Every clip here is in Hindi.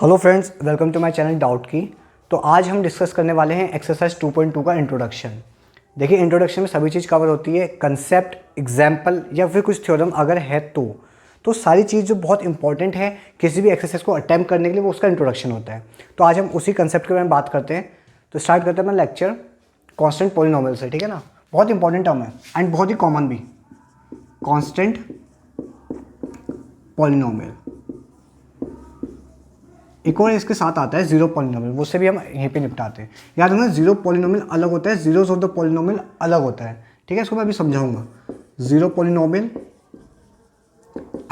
Hello friends, welcome to my channel doubt की। तो आज हम डिस्कस करने वाले हैं एक्सरसाइज 2.2 का इंट्रोडक्शन। देखिए, इंट्रोडक्शन में सभी चीज़ कवर होती है, कंसेप्ट, एग्जाम्पल या फिर कुछ थ्योरम अगर है तो सारी चीज़ जो बहुत इंपॉर्टेंट है किसी भी एक्सरसाइज को अटेम्प्ट करने के लिए वो उसका इंट्रोडक्शन होता है। तो आज हम उसी कंसेप्ट के बारे में बात करते हैं। तो स्टार्ट करते हैं अपना लेक्चर कॉन्स्टेंट पॉलिनोमियल से, ठीक है ना। बहुत इंपॉर्टेंट टर्म है एंड बहुत ही कॉमन भी, कॉन्स्टेंट पॉलिनोमियल। एक और इसके साथ आता है जीरो पॉलिनोमियल, वो से भी हम यहीं पे निपटाते हैं। याद रखना, जीरो पॉलिनोमियल अलग होता है, जीरोस ऑफ द पॉलिनोमियल अलग होता है, ठीक है। इसको मैं अभी समझाऊंगा, zero polynomial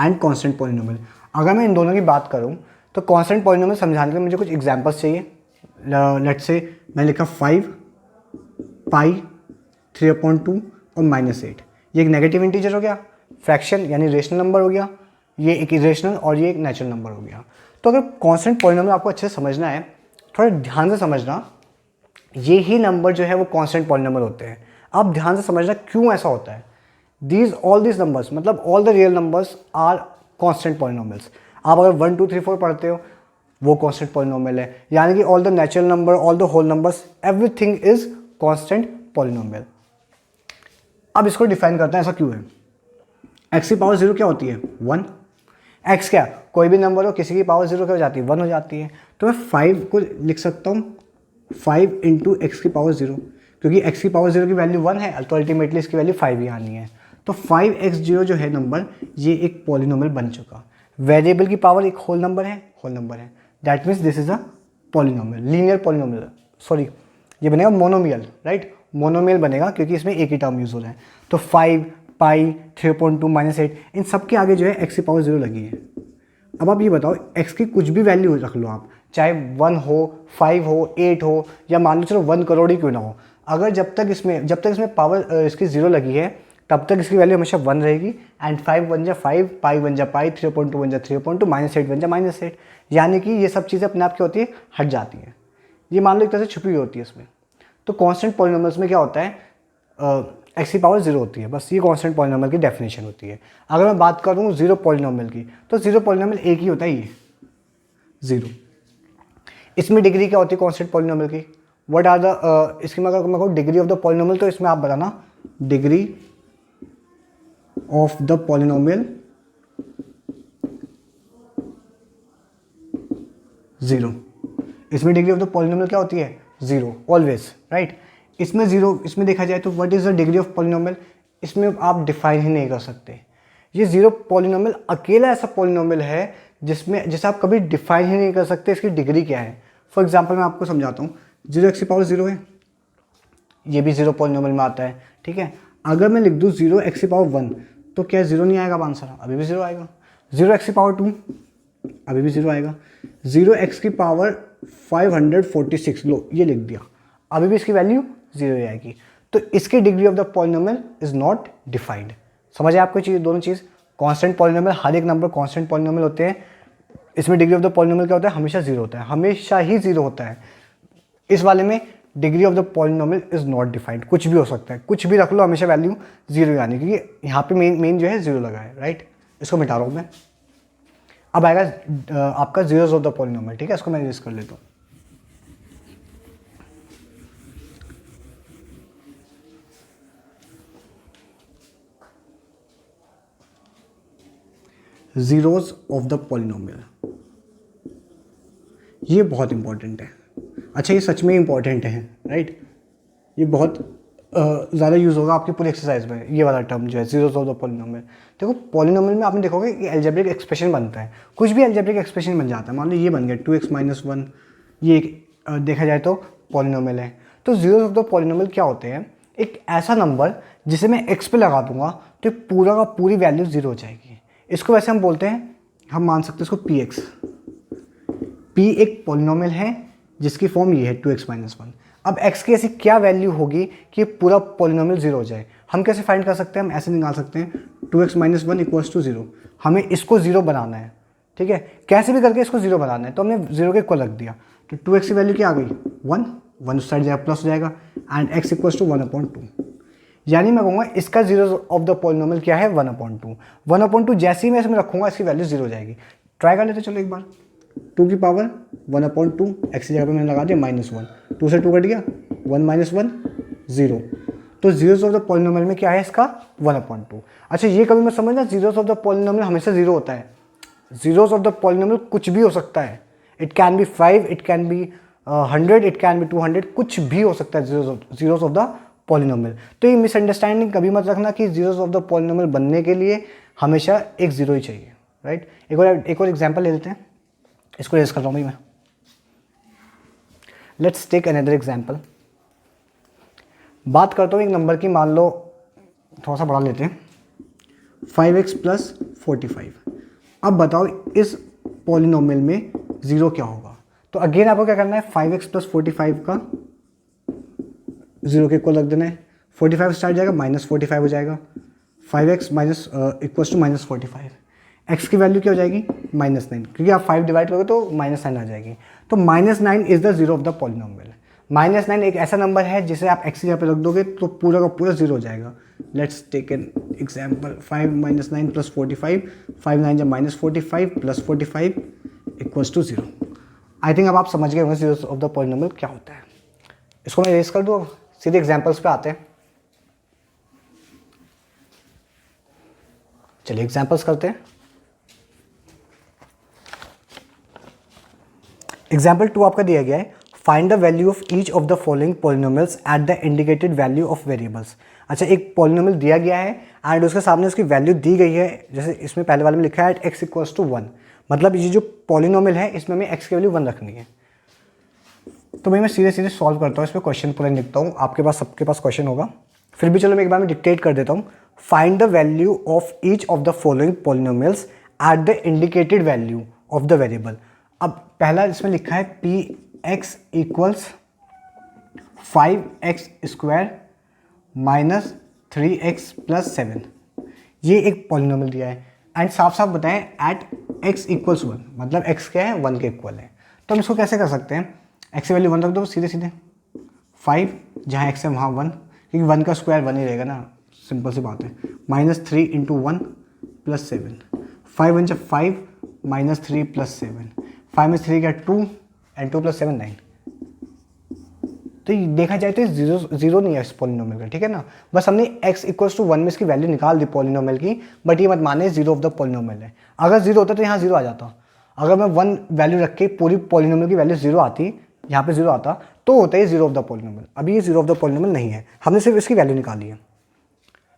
and constant polynomial. अगर मैं इन दोनों की बात करूं तो कांस्टेंट पॉलिनोमियल समझाने के लिए मुझे कुछ एग्जांपल्स चाहिए। लेट्स से मैं लिखा 5 पाई 3/2 और -8। ये एक नेगेटिव इंटीजर हो गया, फ्रैक्शन यानी रेशनल नंबर हो गया, ये एक इरेशनल और ये एक नेचुरल नंबर हो गया। तो अगर कांस्टेंट पॉलिनोमियल आपको अच्छे से समझना है, थोड़ा ध्यान से समझना, ये ही नंबर जो है वो कांस्टेंट पॉलिनोमियल होते हैं। आप ध्यान से समझना क्यों ऐसा होता है। ऑल दीज नंबर्स मतलब all the real numbers are constant polynomials. आप अगर 1 2 3 4 पढ़ते हो वो कांस्टेंट पॉलिनोमियल है, यानी कि all the natural number, all the whole numbers, everything is constant polynomial. अब इसको डिफाइन करते हैं, ऐसा क्यों है। एक्स की पावर 0 क्या होती है? 1। एक्स क्या, कोई भी नंबर हो, किसी की पावर 0 क्या हो जाती है? 1 हो जाती है। तो मैं 5 को लिख सकता हूँ 5 इंटू एक्स की पावर 0, क्योंकि एक्स की पावर 0 की वैल्यू 1 है, तो अल्टीमेटली इसकी वैल्यू 5 ही आनी है। तो 5x0 जो है नंबर, ये एक पॉलिनोमियल बन चुका। वेरिएबल की पावर एक होल नंबर है, that means this is a polynomial, linear polynomial. Sorry, ये बनेगा मोनोमियल, राइट। मोनोमियल बनेगा क्योंकि इसमें एक ही टर्म यूज हो रहा है। तो 5 पाई 3/2 -8, इन सब के आगे जो है एक्स की पावर 0 लगी है। अब आप ये बताओ, एक्स की कुछ भी वैल्यू रख लो आप, चाहे 1 हो, 5 हो, 8 हो, या मान लो चलो 1 करोड़ ही क्यों ना हो, अगर जब तक इसमें पावर इसकी 0 लगी है तब तक इसकी वैल्यू हमेशा 1 रहेगी। एंड 5 बन जा 5, पाई बन जा पाई, 3/2 बन जा 3/2, -8 बन जा -8। यानी कि ये सब चीज़ें अपने आप क्या होती है, हट जाती हैं। ये मान लो एक तरह से छुपी हुई होती है इसमें। तो कांस्टेंट पॉलिनोमियल्स में क्या होता है, एक्स की पावर 0 होती है, बस ये कांस्टेंट पॉलिनोमियल की डेफिनेशन होती है। अगर मैं बात करूँ जीरो पॉलिनोमियल की, तो जीरो पॉलिनोमियल एक ही होता है, ये 0। इसमें डिग्री क्या होती है कांस्टेंट पॉलिनोमियल की? व्हाट आर द इसकी मैं कहूँ डिग्री ऑफ द पॉलिनोमियल, तो इसमें आप बताना डिग्री ऑफ द पॉलिनोमियल 0। इसमें डिग्री ऑफ द पॉलिनोमियल क्या होती है? 0 ऑलवेज, राइट। इसमें 0, इसमें देखा जाए तो what is the degree of polynomial, इसमें आप डिफाइन ही नहीं कर सकते। ये 0 पॉलिनोमियल अकेला ऐसा पॉलिनोमियल है जिसे आप कभी डिफाइन ही नहीं कर सकते इसकी डिग्री क्या है। फॉर एग्जाम्पल मैं आपको समझाता हूँ, 0x की पावर 0 है, ये भी 0 पॉलिनोमियल में आता है, ठीक है। अगर मैं लिख दूँ 0x की पावर 1, तो क्या 0 नहीं आएगा आंसर? अभी भी 0 आएगा। 0x की पावर 2, अभी भी 0 आएगा। 0x की पावर 546, लो ये लिख दिया, अभी भी इसकी वैल्यू 0 ही आएगी। तो इसकी degree of the polynomial is not defined. समझ आए आपको चीज़, दोनों चीज़। कांस्टेंट पॉलिनोमियल, हर एक नंबर कांस्टेंट पॉलिनोमियल होते हैं। इसमें डिग्री ऑफ द पॉलिनोमियल क्या होता है? हमेशा 0 होता है, हमेशा ही 0 होता है। इस वाले में degree of the polynomial is not defined, कुछ भी हो सकता है, कुछ भी रख लो, हमेशा वैल्यू 0 ही आनी, क्योंकि यहाँ पे मेन जो है 0 लगा है, राइट। इसको मिटा रहा हूँ मैं। अब आएगा आपका जीरोस ऑफ द पॉलिनोमियल, ठीक है। इसको मैं यूज कर लेता हूँ। जीरोस ऑफ द पॉलिनोमियल, ये बहुत इंपॉर्टेंट है। अच्छा, ये सच में इंपॉर्टेंट है, राइट। ये बहुत ज़्यादा यूज़ होगा आपकी पूरी एक्सरसाइज में, ये वाला टर्म जो है जीरोस ऑफ द पॉलिनोमियल। देखो, पॉलिनोमियल में आपने देखोगे कि एल्जेब्रिक एक्सप्रेशन बनता है, कुछ भी एल्जेब्रिक एक्सप्रेशन बन जाता है। मान लो ये बन गया 2x - 1, ये देखा जाए तो पॉलिनोमियल है। तो जीरोस ऑफ द पॉलिनोमियल क्या होते हैं? एक ऐसा नंबर जिसे मैं x पे लगा दूंगा तो पूरा का पूरी वैल्यू 0 हो जाएगी। इसको वैसे हम बोलते हैं, हम मान सकते हैं इसको px। p एक पॉलिनोमियल है जिसकी फॉर्म ये है 2x - 1। अब x की ऐसी क्या वैल्यू होगी कि पूरा पॉलिनोमियल 0 हो जाए? हम कैसे फाइंड कर सकते हैं? हम ऐसे निकाल सकते हैं 2x - 1 = 0। हमें इसको 0 बनाना है, ठीक है। कैसे भी करके इसको 0 बनाना है, तो हमने 0 के इक्वल रख दिया। तो 2x की वैल्यू क्या आ गई? 1 उस साइड जाएगा, प्लस हो जाएगा, एंड x = 1/2। यानी मैं कहूँगा इसका जीरो ऑफ द पॉलिनोमियल क्या है? 1/2। 1/2 जैसे ही मैं इसमें रखूँगा इसकी वैल्यू 0 हो जाएगी। ट्राई कर लेते चलो एक बार। 2 की पावर 1/2, एक्स की जगह पे मैंने लगा दिया -1, 2 से 2 कट गया, 1 - 1 0। तो जीरोस ऑफ द पॉलिनोमियल में क्या है इसका 1/2। अच्छा ये कभी मत समझना जीरोस ऑफ द पॉलिनोमियल हमेशा 0 होता है। जीरोस ऑफ द पॉलिनोमियल कुछ भी हो सकता है, it can be 5, it can be 100, it can be 200, कुछ भी हो सकता है जीरोस ऑफ द पॉलिनोमियल। तो ये मिसअंडरस्टैंडिंग कभी मत रखना कि जीरोस ऑफ द पॉलिनोमियल बनने के लिए हमेशा एक जीरो ही चाहिए, राइट। एक और एग्जाम्पल ले लेते हैं, इसको रेज कर रहा हूँ भाई मैं। Let's take another example. बात करता हूँ एक नंबर की, मान लो थोड़ा सा बढ़ा लेते हैं, 5x + 45। अब बताओ इस पॉलिनोमियल में जीरो क्या होगा। तो अगेन आपको क्या करना है, 5x + 45 का जीरो के इक्वल रख देना है। 45 स्टार्ट जाएगा, -45 हो जाएगा, 5x = -45। x की वैल्यू क्या हो जाएगी -9, क्योंकि आप 5 डिवाइड करोगे तो -9 आ जाएगी। तो -9 is the zero of the polynomial. -9 एक ऐसा नंबर है जिसे आप x की जगह पे रख दोगे तो पूरा का पूरा जीरो हो जाएगा। Let's take an example, 5 - 9 + 45, 5 9 = -45 + 45 = 0। I think अब आप समझ गए होंगे जीरो ऑफ द पॉलिनोमियल क्या होता है। इसको मैं रेस कर दूँ, सीधे एग्जाम्पल्स पे आते हैं। चलिए एग्जाम्पल्स करते हैं। एग्जाम्पल 2 आपका दिया गया है, find the value of each of the following polynomials at the indicated value of variables. अच्छा एक पॉलिनोमियल दिया गया है एंड उसके सामने उसकी वैल्यू दी गई है, जैसे इसमें पहले वाले में लिखा है x = 1, मतलब ये जो पॉलिनोमियल है इसमें हमें x की वैल्यू 1 रखनी है। तो भाई मैं सीधे सीधे सॉल्व करता हूँ, इस पर क्वेश्चन पूरा लिखता हूँ, आपके पास सबके पास क्वेश्चन होगा, फिर भी चलो मैं एक बार में डिक्टेट कर देता हूँ। Find the value of each of the following polynomials at the indicated value of the variable. अब पहला इसमें लिखा है px = 5x² - 3x + 7। ये एक पॉलिनोमियल दिया है एंड साफ साफ बताएं एट x = 1, मतलब x क्या है 1 के इक्वल है। तो हम इसको कैसे कर सकते हैं, x की वैल्यू 1 रख दो सीधे सीधे, 5 जहाँ x है वहाँ 1, क्योंकि 1 का स्क्वायर 1 ही रहेगा ना, सिंपल सी बात है। -3 × 1 + 7, 5 1 = 5 -3 + 7, 5 में 3 क्या 2 एंड 2 + 7 9। तो ये देखा जाए तो जीरो नहीं है इस पॉलिनोमियल का, ठीक है ना। बस हमने x = 1 में इसकी वैल्यू निकाल दी पॉलिनोमियल की, बट ये मत माने जीरो ऑफ द पॉलिनोमियल है। अगर जीरो होता तो यहाँ जीरो आ जाता, अगर मैं 1 वैल्यू रख के पूरी पॉलिनोमियल की वैल्यू जीरो आती, यहाँ पे जीरो आता तो होता है जीरो ऑफ द पॉलिनोमियल। अभी ये जीरो ऑफ द पॉलिनोमियल नहीं है, हमने सिर्फ इसकी वैल्यू निकाली है।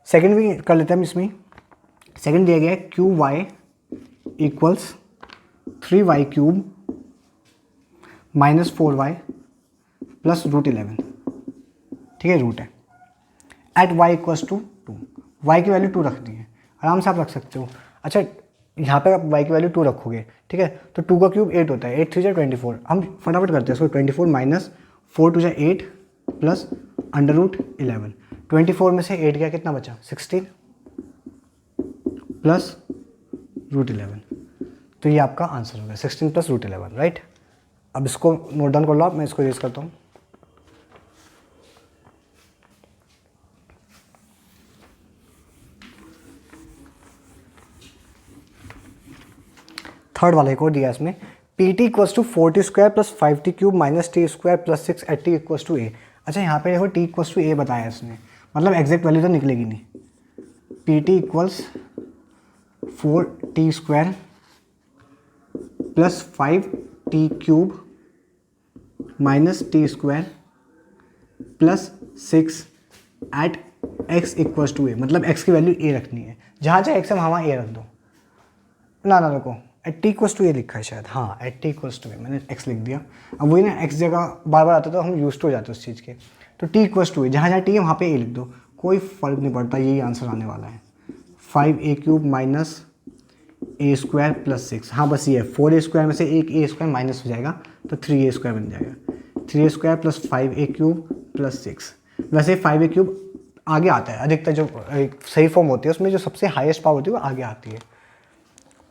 सेकंड भी कर लेते हैं हम इसमें। सेकंड दिया गया है qy = 3y³ - 4y + √11, ठीक है, रूट है। एट y = 2, y की वैल्यू 2 रखनी है, आराम से आप रख सकते हो। अच्छा यहाँ पे आप y की वैल्यू 2 रखोगे, ठीक है, तो 2 का क्यूब 8 होता है, 8 3 = 24। हम फटाफट करते हैं इसको, 24 - 4 2 = 8 + √11। 24 में से 8 गया, कितना बचा 16 + √11। तो ये आपका आंसर होगा 16 + √11, राइट। अब इसको नोट डाउन कर लो आप, मैं इसको यूज़ करता हूँ। थर्ड वाला एक और दिया इसमें, pt = 40² + 5t³ - t² + 6 @ t = a। अच्छा यहाँ पे देखो t = a बताया इसने, मतलब एग्जैक्ट वैल्यू तो निकलेगी नहीं। pt = 4t² + 5t³ - t² + 6 @ x = a, मतलब x की वैल्यू a रखनी है, जहाँ जहाँ x है वहाँ a रख दो। ना रुको, एट t = a लिखा है शायद, हाँ एट t = a, मैंने x लिख दिया। अब वही ना x जगह बार बार आता तो हम यूज हो जाते उस चीज़ के। तो t = a, जहाँ जहाँ t है वहाँ पे a लिख दो, कोई फ़र्क नहीं पड़ता, यही आंसर आने वाला है। 5a³ - a² + 6, हाँ बस ये है, 4a² में से एक a² माइनस हो जाएगा तो 3a² बन जाएगा। 3a² + 5a³ + 6। वैसे 5a³ आगे आता है, अधिकतर जो सही फॉर्म होती है उसमें जो सबसे हाईएस्ट पावर होती है वो आगे आती है।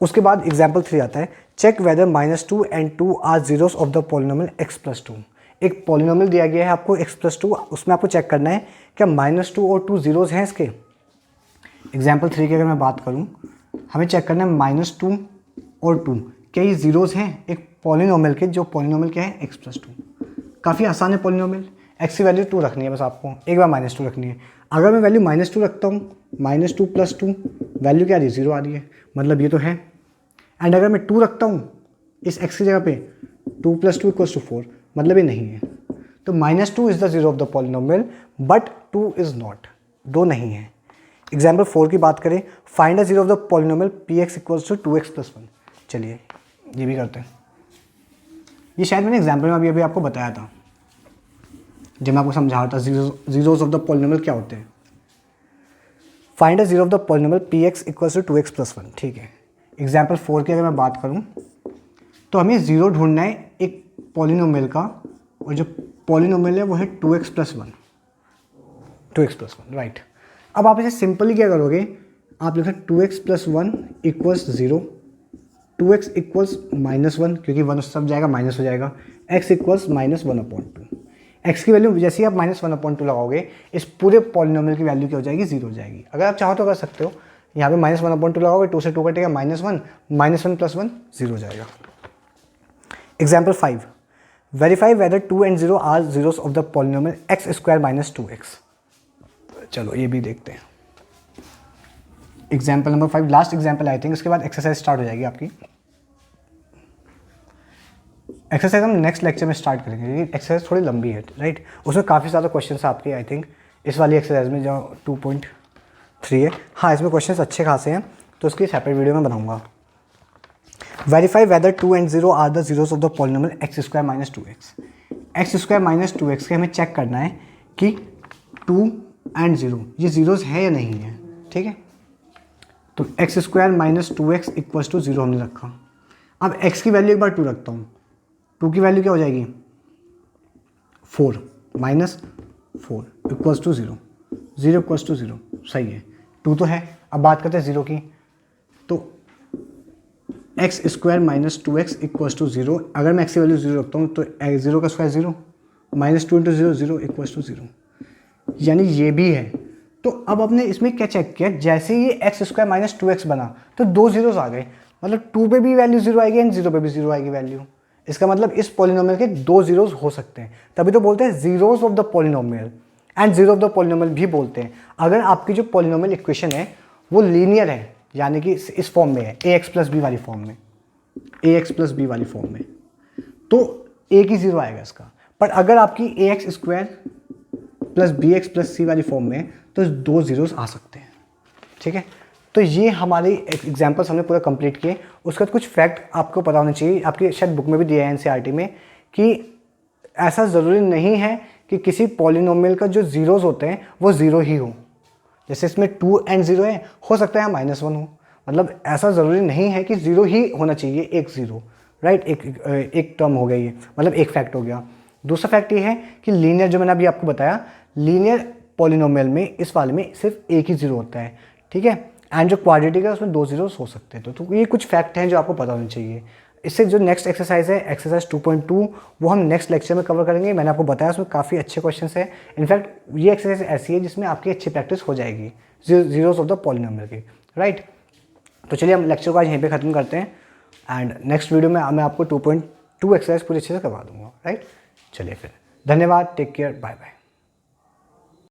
उसके बाद एग्जाम्पल 3 आता है, check whether -2 and 2 are zeros of the polynomial x + 2। एक पॉलिनोमियल दिया गया है आपको x + 2, उसमें आपको चेक करना है क्या -2 और 2 जीरोस हैं इसके। एग्जाम्पल 3 की अगर मैं बात करूं, हमें चेक करना है -2 और 2 क्या ये जीरोस हैं एक पॉलिनोमियल के जो पॉलिनोमियल क्या है x+2। काफ़ी आसान है पॉलिनोमियल। x की वैल्यू 2 रखनी है बस आपको, एक बार -2 रखनी है। अगर मैं वैल्यू -2 रखता हूँ, -2 + 2 वैल्यू क्या आ रही है, 0 आ रही है, मतलब ये तो है। एंड अगर मैं 2 रखता हूँ इस x की जगह पे, 2 + 2 = 4, मतलब ये नहीं है। तो -2 is the zero of the polynomial but 2 is not, 2 नहीं है। एग्जाम्पल 4 की बात करें, find the zero of the polynomial px = 2x + 1। चलिए ये भी करते हैं। ये शायद मैंने एग्जाम्पल में अभी आपको बताया था जब मैं आपको समझा रहा था जीरोस ऑफ द पॉलिनोमियल क्या होते हैं। Find the zero of the polynomial px = 2x + 1। ठीक है, एग्जाम्पल 4 की अगर मैं बात करूं तो हमें जीरो ढूंढना है एक पॉलिनोमियल का, और जो पॉलिनोमियल है वो है 2x + 1, 2x + 1, राइट। अब आप इसे सिंपली क्या करोगे, आप लिखो 2x + 1 = 0, 2x = -1 क्योंकि 1 सब जाएगा माइनस हो जाएगा, x = -1/2। x की वैल्यू जैसे ही आप -1/2 लगाओगे इस पूरे पॉलिनोमियल की वैल्यू क्या हो जाएगी, 0 हो जाएगी। अगर आप चाहो तो कर सकते हो, यहाँ पे -1/2 लगाओगे, 2 से 2 कटेगा, -1, -1 + 1 0 हो जाएगा। Example 5, verify whether 2 and 0 are zeros of the polynomial x² - 2x। चलो ये भी देखते हैं। Example number 5 last example I think, इसके बाद एक्सरसाइज स्टार्ट हो जाएगी आपकी। एक्सरसाइज हम नेक्स्ट लेक्चर में स्टार्ट करेंगे क्योंकि एक्सरसाइज थोड़ी लंबी है, राइट। उसमें काफ़ी ज़्यादा क्वेश्चन आपके आई थिंक इस वाली एक्सरसाइज में जो 2.3 है। हाँ, इसमें क्वेश्चन अच्छे खासे हैं तो उसकी सेपरेट वीडियो में बनाऊंगा। Verify whether 2 and 0 are the zeros of the polynomial x² - 2x। x² - 2x के हमें चेक करना है कि 2 and 0 ये जीरोस है या नहीं है, ठीक है। तो x² - 2x = 0 हमने रखा। अब x की वैल्यू एक बार 2 रखता हूँ, 2 की वैल्यू क्या हो जाएगी, 4 - 4 = 0, 0 = 0, सही है। 2 तो है। अब बात करते हैं 0 की, तो x² - 2x = 0। अगर मैं x की वैल्यू 0 रखता हूँ तो 0 का स्क्वायर 0, -2 × 0, 0 = 0, यानी ये भी है। तो अब आपने इसमें क्या चेक किया, जैसे ही x² - 2x बना तो 2 जीरोस आ गए, मतलब 2 पे भी वैल्यू 0 आएगी एंड 0 पे भी 0 आएगी वैल्यू। इसका मतलब इस पॉलिनोमियल के 2 जीरोस हो सकते हैं, तभी तो बोलते हैं zeros of the polynomial and zero of the polynomial भी बोलते हैं। अगर आपकी जो पॉलिनोमियल इक्वेशन है वो लीनियर है, यानी कि इस फॉर्म में है, ax + b वाली फॉर्म में, ax + b वाली फॉर्म में, तो एक ही जीरो आएगा इसका। पर अगर आपकी ax² + bx + c वाली फॉर्म में तो 2 जीरोस आ सकते हैं, ठीक है। तो ये हमारे एग्जाम्पल्स हमने पूरा कंप्लीट किए। उसके बाद कुछ फैक्ट आपको पता होना चाहिए, आपकी शायद बुक में भी दिया है NCERT में, कि ऐसा ज़रूरी नहीं है कि किसी पॉलिनोमियल का जो जीरोस होते हैं वो ज़ीरो ही हो। जैसे इसमें 2 and 0 है, हो सकता है -1 हो, मतलब ऐसा ज़रूरी नहीं है कि 0 ही होना चाहिए, एक 0, राइट। एक टर्म हो गया ये, मतलब एक फैक्ट हो गया। दूसरा फैक्ट ये है कि लीनियर, जो मैंने अभी आपको बताया, लीनियर पॉलिनोमियल में इस वाले में सिर्फ एक ही 0 होता है, ठीक है। एंड जो क्वाड्रेटिक है उसमें 2 जीरोस हो सकते हैं। तो ये कुछ फैक्ट हैं जो आपको पता होने चाहिए। इससे जो नेक्स्ट एक्सरसाइज है, एक्सरसाइज 2.2, वो हम नेक्स्ट लेक्चर में कवर करेंगे। मैंने आपको बताया उसमें काफ़ी अच्छे क्वेश्चन हैं। इनफैक्ट ये एक्सरसाइज ऐसी है जिसमें आपकी अच्छी प्रैक्टिस हो जाएगी जीरोस ऑफ द पॉलिनोमियल की, राइट। तो चलिए हम लेक्चर को आज यहीं पे ख़त्म करते हैं एंड नेक्स्ट वीडियो में मैं आपको 2.2 एक्सरसाइज पूरी अच्छे से करवा दूँगा, राइट। चलिए फिर, धन्यवाद, टेक केयर, बाय बाय।